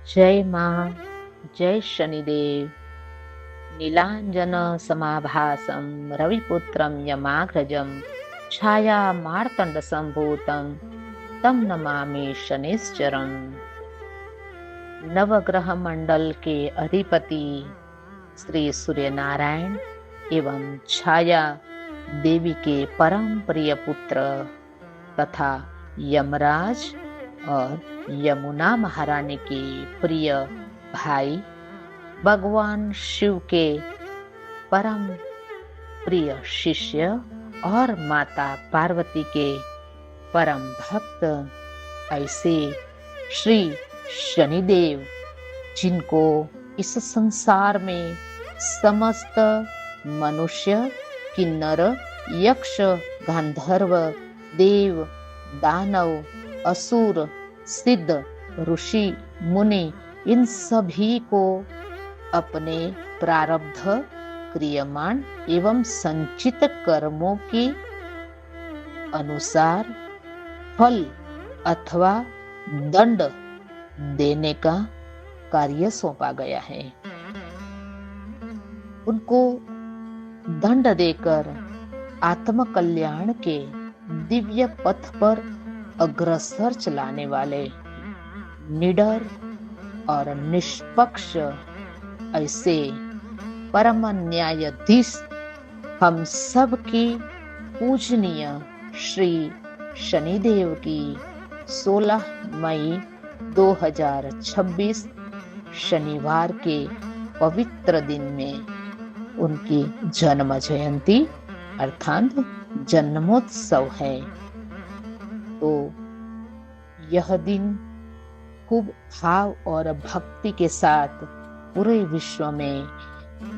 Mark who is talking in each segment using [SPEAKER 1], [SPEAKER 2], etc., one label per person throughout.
[SPEAKER 1] जय माँ, जय शनिदेव। नीलांजन समाभासं रविपुत्रं यमाग्रजं छाया मार्तंड संभूतं तं नमामि शनिश्चरम्। नवग्रह मंडल के अधिपति श्री सूर्य नारायण एवं छाया देवी के परम प्रिय पुत्र तथा यमराज और यमुना महारानी के प्रिय भाई, भगवान शिव के परम प्रिय शिष्य और माता पार्वती के परम भक्त, ऐसे श्री शनिदेव, जिनको इस संसार में समस्त मनुष्य, किन्नर, यक्ष, गांधर्व, देव, दानव, असुर, सिद्ध, ऋषि, मुनि, इन सभी को अपने प्रारब्ध, क्रियमाण एवं संचित कर्मों के अनुसार फल अथवा दंड देने का कार्य सौंपा गया है। उनको दंड देकर आत्म कल्याण के दिव्य पथ पर अग्रसर चलाने वाले निडर और निष्पक्ष ऐसे परम न्यायाधीश हम सब की पूजनीय श्री शनिदेव की 16 मई 2026 शनिवार के पवित्र दिन में उनकी जन्म जयंती अर्थात जन्मोत्सव है। तो यह दिन खूब भाव और भक्ति के साथ पूरे विश्व में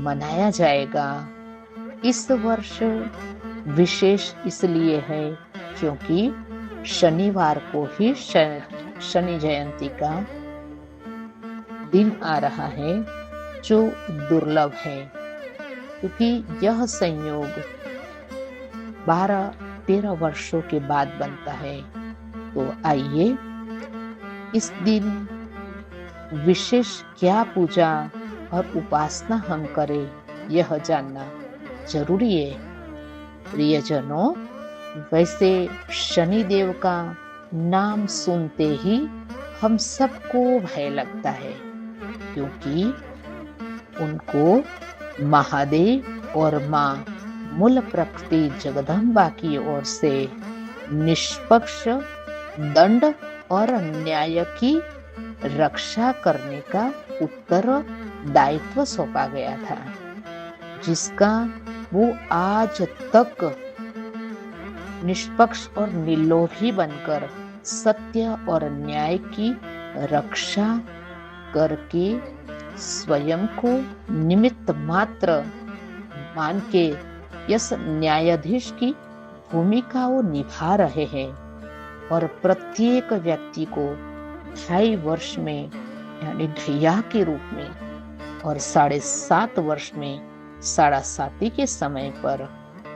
[SPEAKER 1] मनाया जाएगा। इस वर्ष विशेष इसलिए है क्योंकि शनिवार को ही शनि जयंती का दिन आ रहा है, जो दुर्लभ है, क्योंकि यह संयोग 12-13 वर्षों के बाद बनता है। तो आइए इस दिन विशेष क्या पूजा और उपासना हम करें, यह जानना जरूरी है। प्रियजनों, वैसे शनिदेव का नाम सुनते ही हम सबको भय लगता है, क्योंकि उनको महादेव और माँ मूल प्रकृति जगदम्बा की ओर से निष्पक्ष दंड और न्याय की रक्षा करने का उत्तरदायित्व सौंपा गया था, जिसका वो आज तक निष्पक्ष और निर्लोभी बनकर सत्य और न्याय की रक्षा करके स्वयं को निमित्त मात्र मान के इस न्यायाधीश की भूमिका वो निभा रहे हैं। और प्रत्येक व्यक्ति को 2.5 वर्ष में यानी ढैया के रूप में और 7.5 वर्ष में 7.5 के समय पर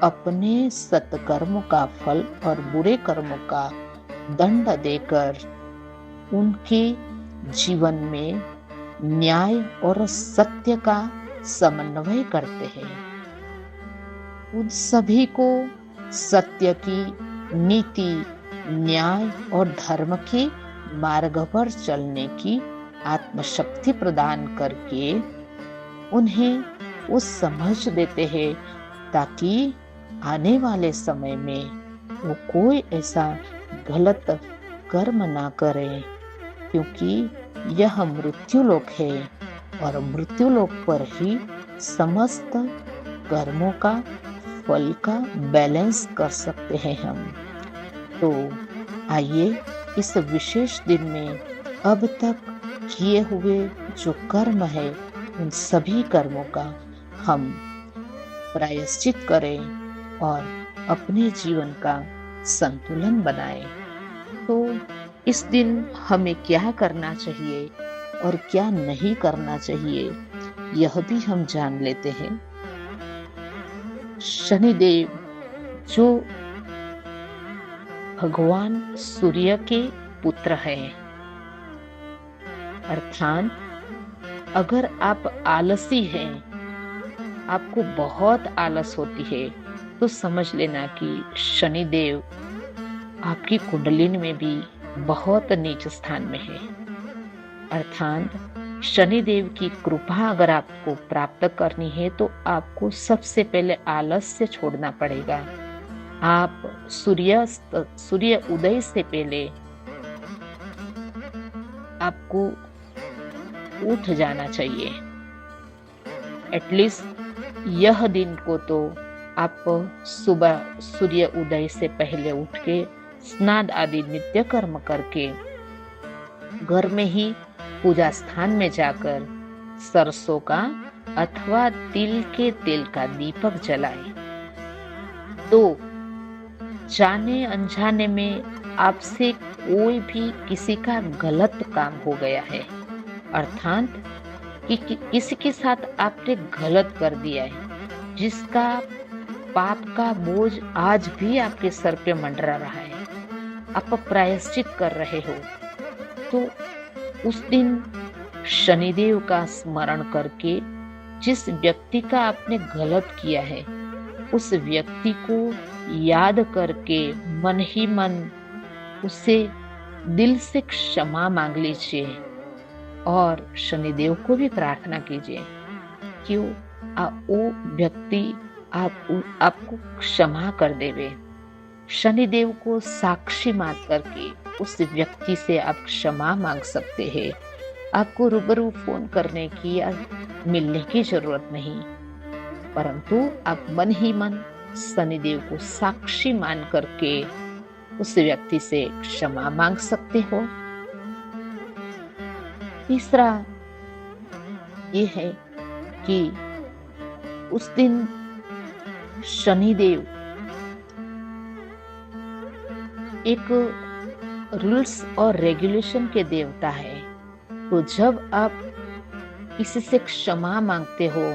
[SPEAKER 1] अपने सत्कर्मों का फल और बुरे कर्मों का दंड देकर उनके जीवन में न्याय और सत्य का समन्वय करते हैं। उन सभी को सत्य की, नीति, न्याय और धर्म के मार्ग पर चलने की आत्मशक्ति प्रदान करके उन्हें वो समझ देते हैं, ताकि आने वाले समय में वो कोई ऐसा गलत कर्म ना करे, क्योंकि यह मृत्युलोक है और मृत्युलोक पर ही समस्त कर्मों का फल का बैलेंस कर सकते हैं हम। तो आइए इस विशेष दिन में अब तक किए हुए जो कर्म है, उन सभी कर्मों का हम प्रायश्चित करें और अपने जीवन का संतुलन बनाएं। तो इस दिन हमें क्या करना चाहिए और क्या नहीं करना चाहिए, यह भी हम जान लेते हैं। शनिदेव जो भगवान सूर्य के पुत्र हैं, अर्थात अगर आप आलसी हैं, आपको बहुत आलस होती है, तो समझ लेना कि शनिदेव आपकी कुंडलिनी में भी बहुत नीच स्थान में है। अर्थात शनिदेव की कृपा अगर आपको प्राप्त करनी है तो आपको सबसे पहले आलस्य छोड़ना पड़ेगा। आप सूर्य उदय से पहले आपको उठ जाना चाहिए। एटलीस्ट यह दिन को तो आप सुबह सूर्य उदय से पहले उठ के स्नान आदि नित्य कर्म करके घर में ही पूजा स्थान में जाकर सरसों का अथवा तिल के तेल का दीपक जलाए। तो जाने अनजाने में आपसे कोई भी किसी का गलत काम हो गया है, अर्थात कि किसी के साथ आपने गलत कर दिया है, जिसका पाप का बोझ आज भी आपके सर पे मंडरा रहा है, आप प्रायश्चित कर रहे हो, तो उस दिन शनिदेव का स्मरण करके जिस व्यक्ति का आपने गलत किया है उस व्यक्ति को याद करके मन ही मन उससे दिल से क्षमा मांग लीजिए और शनिदेव को भी प्रार्थना कीजिए कि वो व्यक्ति आपको क्षमा कर देवे। शनिदेव को साक्षी मान करके उस व्यक्ति से आप क्षमा मांग सकते हैं। आपको रूबरू फोन करने की या मिलने की जरूरत नहीं, परंतु आप मन ही मन शनिदेव को साक्षी मान करके उस व्यक्ति से क्षमा मांग सकते हो। तीसरा ये है कि उस दिन शनिदेव एक रूल्स और रेगुलेशन के देवता है, तो जब आप किसी से क्षमा मांगते हो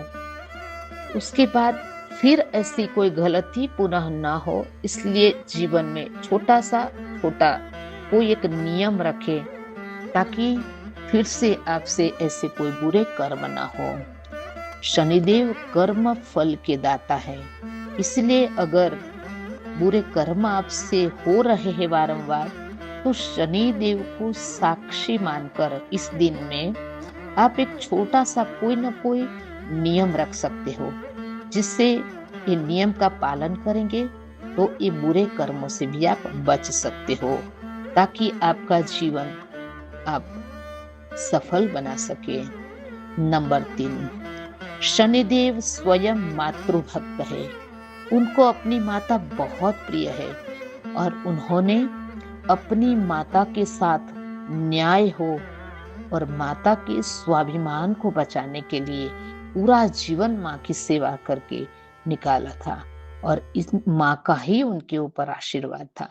[SPEAKER 1] उसके बाद फिर ऐसी कोई गलती पुनः ना हो, इसलिए जीवन में छोटा कोई एक नियम रखे ताकि फिर से आपसे ऐसे कोई बुरे कर्म ना हो। शनिदेव कर्म फल के दाता है, इसलिए अगर बुरे कर्म आपसे हो रहे हैं बारंबार तो शनिदेव को साक्षी मानकर इस दिन में आप एक छोटा सा कोई ना कोई नियम रख सकते हो, जिससे ये नियम का पालन करेंगे तो ये बुरे कर्मों से भी आप बच सकते हो, ताकि आपका जीवन आप सफल बना सके। नंबर 3, शनिदेव स्वयं मातृभक्त है। उनको अपनी माता बहुत प्रिय है और उन्होंने अपनी माता के साथ न्याय हो और माता के स्वाभिमान को बचाने के लिए पूरा जीवन माँ की सेवा करके निकाला था और इस माँ का ही उनके ऊपर आशीर्वाद था।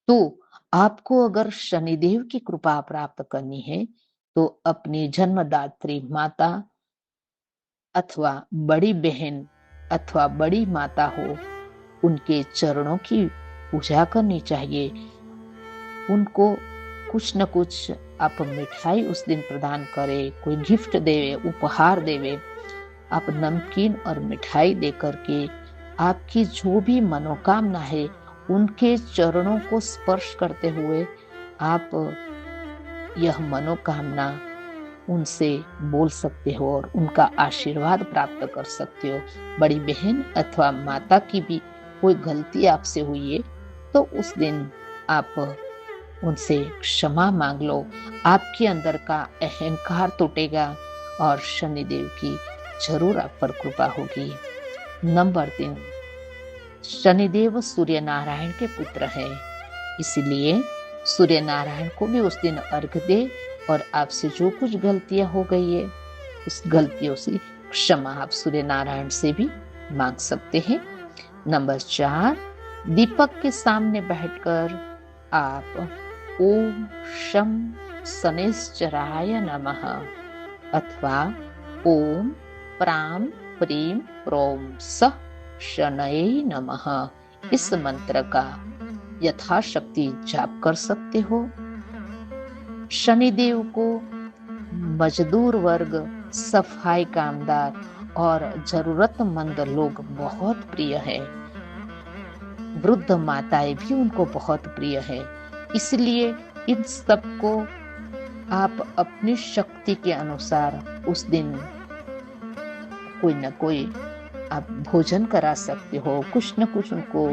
[SPEAKER 1] तो आपको अगर शनिदेव की कृपा प्राप्त करनी है तो अपनी जन्मदात्री माता अथवा बड़ी बहन अथवा बड़ी माता हो, उनके चरणों की पूजा करनी चाहिए। उनको कुछ न कुछ आप मिठाई उस दिन प्रदान करें, कोई गिफ्ट देवे, उपहार देवे। आप नमकीन और मिठाई दे करके आपकी जो भी मनोकामना है उनके चरणों को स्पर्श करते हुए आप यह मनोकामना उनसे बोल सकते हो और उनका आशीर्वाद प्राप्त कर सकते हो। बड़ी बहन अथवा माता की भी कोई गलती आपसे हुई है तो उस दिन आप उनसे क्षमा मांग लो, आपके अंदर का अहंकार टूटेगा और शनिदेव की जरूर आप पर कृपा होगी। नंबर 3, शनिदेव सूर्य नारायण के पुत्र है, इसलिए सूर्य नारायण को भी उस दिन अर्घ दे और आपसे जो कुछ गलतियां हो गई है उस गलतियों से क्षमा आप सूर्य नारायण से भी मांग सकते हैं। नंबर 4, दीपक के सामने बैठकर आप ओम शम शनैश्चराय नमः अथवा ओम प्राम प्रीम प्रोम स शनये नमः इस मंत्र का यथाशक्ति जाप कर सकते हो। शनिदेव को मजदूर वर्ग, सफाई कामदार और जरूरतमंद लोग बहुत प्रिय है। वृद्ध माताएं भी उनको बहुत प्रिय है। इसलिए इन सबको आप अपनी शक्ति के अनुसार उस दिन कोई न कोई आप भोजन करा सकते हो, कुछ न कुछ उनको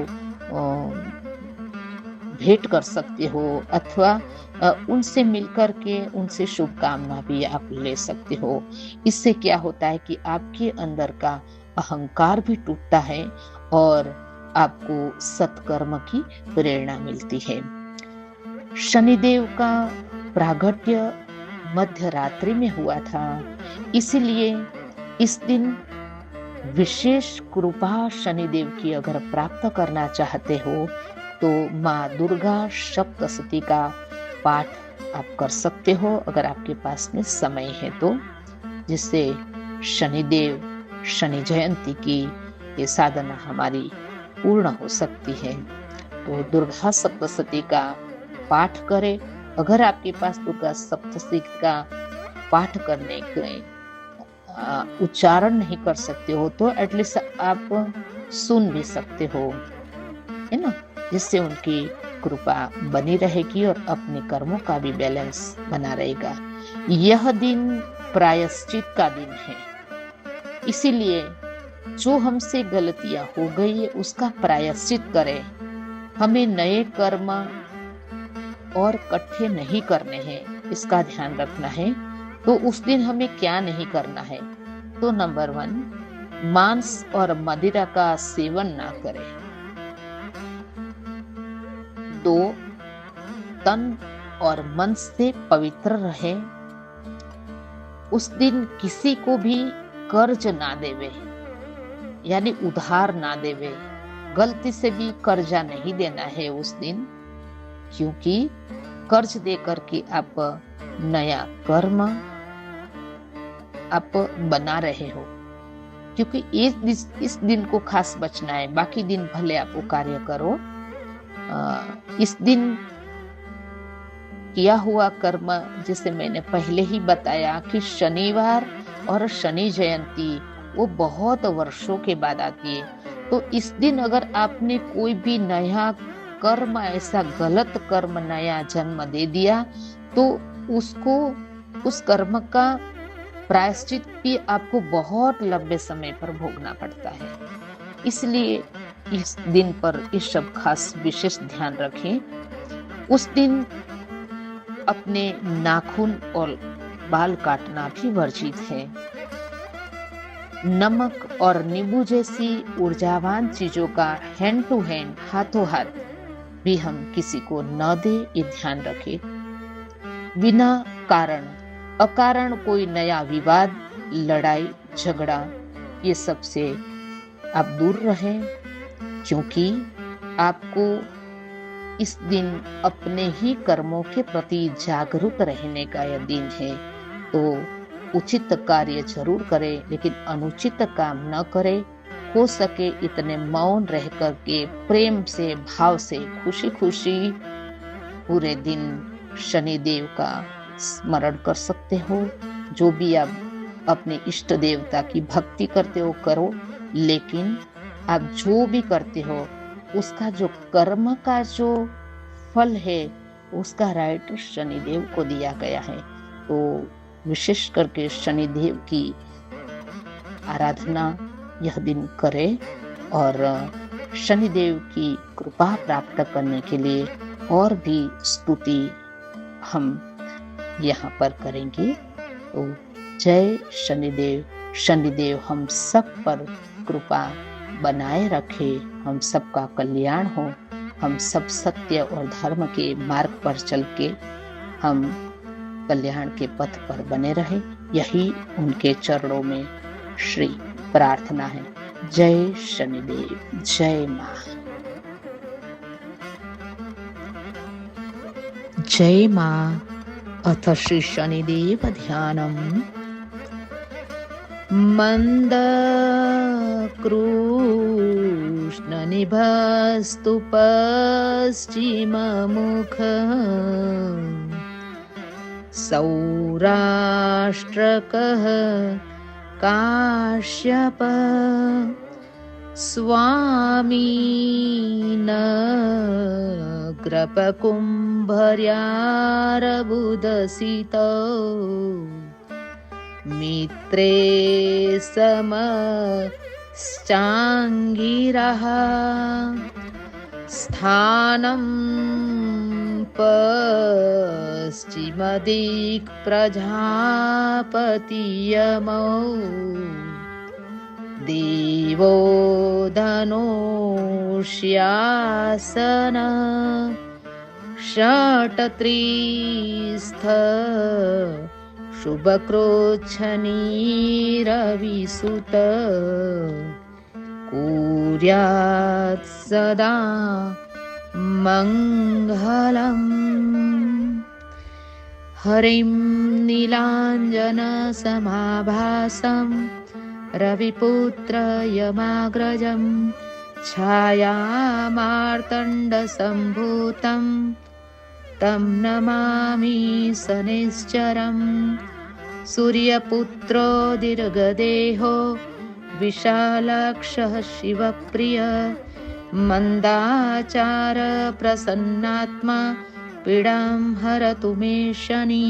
[SPEAKER 1] भेंट कर सकते हो, अथवा उनसे मिलकर के उनसे शुभकामना भी आप ले सकते हो। इससे क्या होता है कि आपके अंदर का अहंकार भी टूटता है और आपको सत्कर्म की प्रेरणा मिलती है। शनिदेव का प्रागट्य मध्य रात्रि में हुआ था, इसलिए इस दिन विशेष कृपा शनिदेव की अगर प्राप्त करना चाहते हो तो माँ दुर्गा सप्तशती का पाठ आप कर सकते हो, अगर आपके पास में समय है तो, जिससे शनिदेव शनि जयंती की ये साधना हमारी पूर्ण हो सकती है। तो दुर्गा सप्तशती का पाठ करें। अगर आपके पास दुर्गा सप्तशती का पाठ करने के उच्चारण नहीं कर सकते हो तो एटलीस्ट आप सुन भी सकते हो, है ना, जिससे उनकी कृपा बनी रहेगी और अपने कर्मों का भी बैलेंस बना रहेगा। यह दिन प्रायश्चित का दिन है, इसीलिए जो हमसे गलतियां हो गई है उसका प्रायश्चित करें। हमें नए कर्म और इकट्ठे नहीं करने हैं, इसका ध्यान रखना है। तो उस दिन हमें क्या नहीं करना है? तो नंबर 1, मांस और मदिरा का सेवन ना करें। 2, तन और मन से पवित्र रहे। उस दिन किसी को भी कर्ज ना देवे, यानी उधार ना देवे। गलती से भी कर्जा नहीं देना है उस दिन, क्योंकि कर्ज देकर के आप नया कर्म आप बना रहे हो। क्योंकि इस दिन को खास बचना है, बाकी दिन भले आप वो कार्य करो। इस दिन किया हुआ कर्म, जैसे मैंने पहले ही बताया कि शनिवार और शनि जयंती वो बहुत वर्षों के बाद आती है। तो इस दिन अगर आपने कोई भी नया कर्म, ऐसा गलत कर्म, नया जन्म दे दिया तो उसको, उस कर्म का प्रायश्चित भी आपको बहुत लंबे समय पर भोगना पड़ता है। इसलिए इस दिन पर इस सब खास विशेष ध्यान रखें। उस दिन अपने नाखून और बाल काटना भी वर्जित है। नमक और नींबू जैसी ऊर्जावान चीजों का हैंड टू हैंड, हाथों हाथ भी हम किसी को न दे, ये ध्यान रखें। बिना कारण अकारण कोई नया विवाद, लड़ाई झगड़ा, ये सब से आप दूर रहें, क्योंकि आपको इस दिन अपने ही कर्मों के प्रति जागरूक रहने का यह दिन है। तो उचित कार्य जरूर करें, लेकिन अनुचित काम न करें। हो सके इतने मौन रह करके प्रेम से, भाव से, खुशी खुशी पूरे दिन शनिदेव का स्मरण कर सकते हो। जो भी आप अपने इष्ट देवता की भक्ति करते हो करो, लेकिन आप जो भी करते हो उसका जो कर्म का जो फल है उसका राइट शनिदेव को दिया गया है। तो विशेष करके शनिदेव की आराधना यह दिन करें और शनिदेव की कृपा प्राप्त करने के लिए और भी स्तुति हम यहाँ पर करेंगे। तो जय शनिदेव। शनिदेव हम सब पर कृपा बनाए रखे, हम सबका कल्याण हो, हम सब सत्य और धर्म के मार्ग पर चल के हम कल्याण के पथ पर बने रहे, यही उनके चरणों में श्री प्रार्थना है। जय शनिदेव, जय माँ। जय माँ। अथ श्री शनिदेव ध्यानम। मंद कृष्ण निभस्तु पश्चिम मुख सौराष्ट्रकः काश्यप स्वामी नग्रपकुम्भर्यारबुदसितो मित्रे समश्चाङ्गिरः स्थानं पश्चिमदिक्प्रजापतियमौ देवो धनुष्यासन षट्त्रिस्थ शुभकृच्छनीरविसुत कुर्यात् सदा मङ्गलम्। हरिं नीलाञ्जनसमाभासं रविपुत्रयमाग्रजं छायामार्तण्डसम्भूतं तं नमामि शनैश्चरम्। सूर्यपुत्रो दीर्घदेहो विशालाक्षः शिवप्रिय मन्दाचार प्रसन्नात्मा पीडां हरतु मे शनि।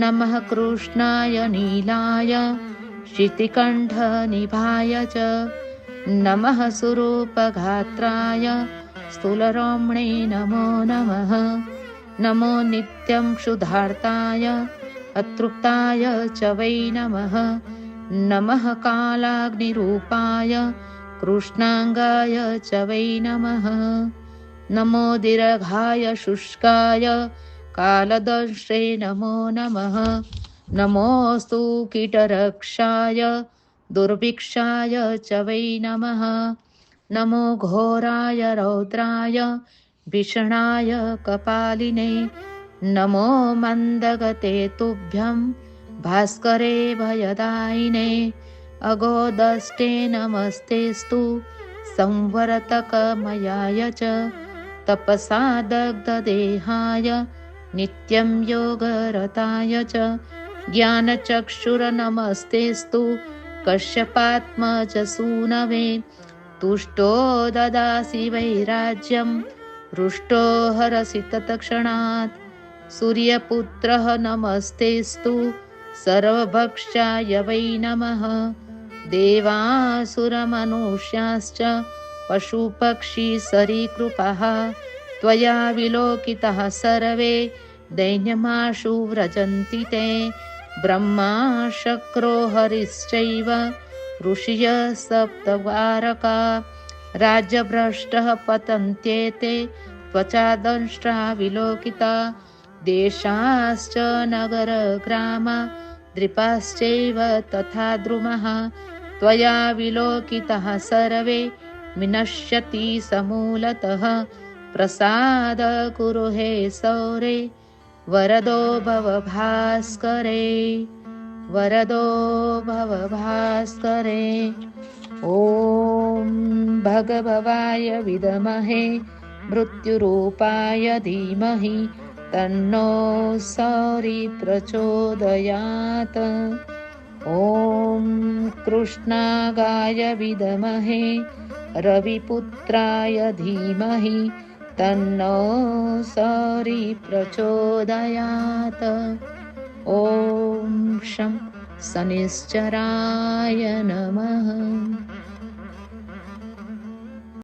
[SPEAKER 1] नमः कृष्णाय नीलाय शितिकण्ठनिभाय च नमः स्वरूपगात्राय स्थूलरोम्णे नमो नमः। नमो नित्यं क्षुधार्ताय अतृप्ताय च वै नमः। नमः कालाग्निरूपाय कृष्णाङ्गाय च वै नमः। नमो दीर्घाय शुष्काय कालदंष्ट्रे नमो नमः। नमोऽस्तु कीटरक्षाय दुर्भिक्षाय च वै नमः। नमो घोराय रौद्राय भीषणाय कपालिने नमो मन्दगते तुभ्यं भास्करे भयदायिने। अगोदष्टे नमस्तेस्तु संवरतकमयाय च तपसा दग्धदेहाय नित्यं योगरताय च ज्ञानचक्षुर्नमस्तेस्तु कश्यपात्मज सूनवे। तुष्टो ददासि वैराज्यं हृष्टो हरसि तत्क्षणात्। सूर्यपुत्रः नमस्तेस्तु सर्वभक्षाय वै नमः। देवासुरमनुष्याश्च पशुपक्षी सरीकृपाः त्वया विलोकितः सर्वे दैन्यमाशु व्रजन्ति ते। ब्रह्मा शक्रो हरिश्चैव ऋषयः सप्तवारका राज्यभ्रष्टः पतन्त्येते त्वचादंष्ट्रा विलोकिता। देशाश्च नगरग्रामा द्वीपाश्चैव तथा द्रुमः त्वया विलोकितः सर्वे विनश्यति समूलतः। प्रसाद कुरु हे सौरे वरदो भव भास्करे वरदो भव भास्करे। ॐ भगभवाय विद्महे मृत्युरूपाय धीमहि तन्नो सौरी प्रचोदयात्। ॐ कृष्णागाय विद्महे रविपुत्राय धीमहि तन्नो सौरी प्रचोदयात्। ॐ शं शनिश्चराय नमः।